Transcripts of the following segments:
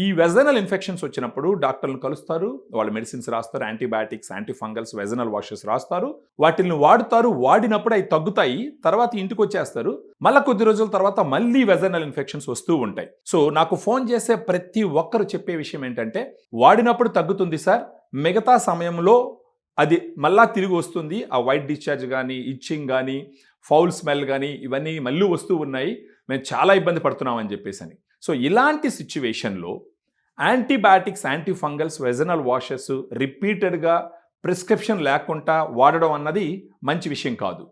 ఈ vaginal infections వచ్చినప్పుడు డాక్టర్లను కలుస్తారు, వాళ్ళు మెడిసిన్స్ రాస్తారు, యాంటీబయాటిక్స్, యాంటీఫంగల్స్, వెజనల్ వాషెస్ రాస్తారు, వాటిని వాడుతారు. వాడినప్పుడు అవి తగ్గుతాయి, తర్వాత ఇంటికి వచ్చేస్తారు. మళ్ళీ కొద్ది రోజుల తర్వాత మళ్ళీ వెజనల్ ఇన్ఫెక్షన్స్ వస్తూ ఉంటాయి. సో నాకు ఫోన్ చేసే ప్రతి ఒక్కరు చెప్పే విషయం ఏంటంటే, వాడినప్పుడు తగ్గుతుంది సార్, మిగతా సమయంలో అది మళ్ళా తిరిగి వస్తుంది. ఆ వైట్ డిశ్చార్జ్ కానీ, ఇచ్చింగ్ కానీ, ఫౌల్ స్మెల్ కానీ ఇవన్నీ మళ్ళీ వస్తూ ఉన్నాయి, మేము చాలా ఇబ్బంది పడుతున్నామని చెప్పేసి అని. సో ఇలాంటి సిచ్యువేషన్లో యాంటీబయాటిక్స్, యాంటీఫంగల్స్, వెజనల్ వాషెస్ రిపీటెడ్గా ప్రిస్క్రిప్షన్ లేకుండా వాడడం అన్నది మంచి విషయం కాదు.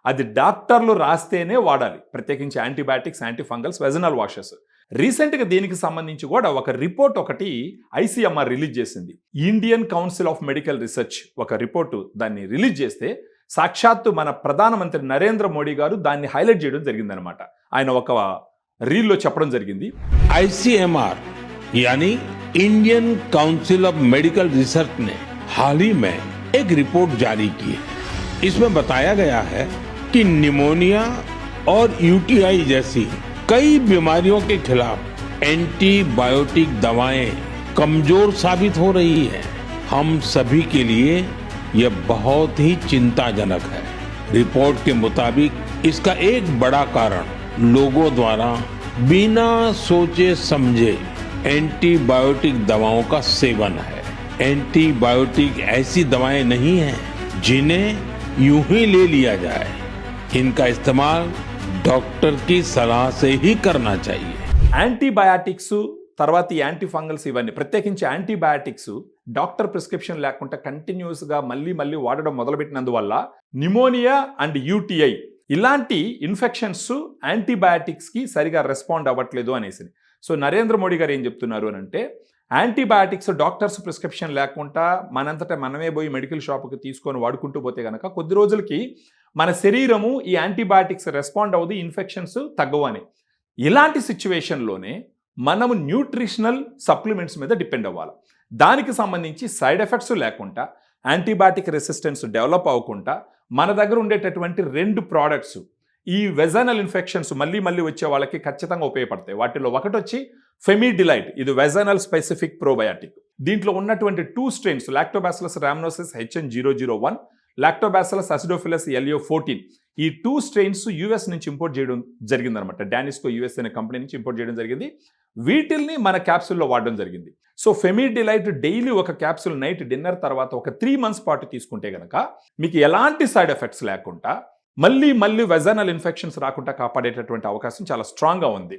అది డాక్టర్లు రాస్తేనే వాడాలి, ప్రత్యేకించి యాంటీబయాటిక్స్, యాంటీఫంగల్స్, వెజనల్ వాషెస్. రీసెంట్గా దీనికి సంబంధించి కూడా ఒక రిపోర్ట్ ఒకటి ఐసీఎంఆర్ రిలీజ్ చేసింది. Indian council of medical research ఒక రిపోర్టు దాన్ని రిలీజ్ చేస్తే సాక్షాత్తు మన ప్రధానమంత్రి నరేంద్ర మోడీ గారు దాన్ని హైలైట్ చేయడం జరిగిందనమాట. ఆయన ఒక రీల్లో చెప్పడం జరిగింది. आईसीएमआर यानी Indian council of medical research ने हाल ही में एक रिपोर्ट जारी की है। इसमें बताया गया है कि निमोनिया और यूटीआई जैसी कई बीमारियों के खिलाफ एंटीबायोटिक दवाएं कमजोर साबित हो रही है। हम सभी के लिए यह बहुत ही चिंताजनक है। रिपोर्ट के मुताबिक इसका एक बड़ा कारण लोगों द्वारा बिना सोचे समझे एंटीबायोटिक दवाओं का सेवन है। एंटीबायोटिक ऐसी दवाएं नहीं हैं जिन्हें यूं ही ले लिया जाए। इनका इस्तेमाल डॉक्टर की सलाह से ही करना चाहिए। యాంటీబయాటిక్స్ తర్వాత ఈ యాంటీఫంగల్స్ ఇవన్నీ, ప్రత్యేకించి యాంటీబయాటిక్స్ డాక్టర్ ప్రిస్క్రిప్షన్ లేకుండా కంటిన్యూస్గా మళ్ళీ మళ్ళీ వాడడం మొదలుపెట్టినందువల్ల నిమోనియా అండ్ యూటీఐ ఇలాంటి ఇన్ఫెక్షన్స్ యాంటీబయాటిక్స్కి సరిగా రెస్పాండ్ అవ్వట్లేదు అనేసి. సో నరేంద్ర మోడీ గారు ఏం చెప్తున్నారు అని అంటే, యాంటీబయాటిక్స్ డాక్టర్స్ ప్రిస్క్రిప్షన్ లేకుండా మనంతటా మనమే పోయి మెడికల్ షాప్కి తీసుకొని వాడుకుంటూ పోతే కనుక కొద్ది రోజులకి మన శరీరము ఈ యాంటీబయాటిక్స్ రెస్పాండ్ అవ్వదు, ఇన్ఫెక్షన్స్ తగ్గవు అని. ఇలాంటి సిచ్యువేషన్లోనే మనము న్యూట్రిషనల్ సప్లిమెంట్స్ మీద డిపెండ్ అవ్వాలి. దానికి సంబంధించి సైడ్ ఎఫెక్ట్స్ లేకుండా, యాంటీబయాటిక్ రెసిస్టెన్స్ డెవలప్ అవ్వకుండా మన దగ్గర ఉండేటటువంటి 2 ప్రోడక్ట్స్ ఈ వెజనల్ ఇన్ఫెక్షన్స్ మళ్ళీ మళ్ళీ వచ్చే వాళ్ళకి ఖచ్చితంగా ఉపయోగపడతాయి. వాటిలో ఒకటి వచ్చి ఫెమిడిలైట్, ఇది వెజనల్ స్పెసిఫిక్ ప్రోబయాటిక్. దీంట్లో ఉన్నటువంటి 2 strains Lactobacillus rhamnosus HN001, Lactobacillus acidophilus LO14, ఈ 2 స్ట్రెయిన్స్ యూఎస్ నుంచి ఇంపోర్ట్ చేయడం జరిగిందనమాట. డానిస్కో యూఎస్ అనే కంపెనీ నుంచి ఇంపోర్ట్ చేయడం జరిగింది. వీటిల్ని మన క్యాప్సూల్లో వాడడం జరిగింది. సో ఫెమిడిలైట్ డైలీ ఒక క్యాప్సూల్ నైట్ డిన్నర్ తర్వాత ఒక 3 months పాటు తీసుకుంటే కనుక మీకు ఎలాంటి సైడ్ ఎఫెక్ట్స్ లేకుండా మళ్ళీ మళ్ళీ వెజనల్ ఇన్ఫెక్షన్స్ రాకుండా కాపాడేటటువంటి అవకాశం చాలా స్ట్రాంగ్గా ఉంది.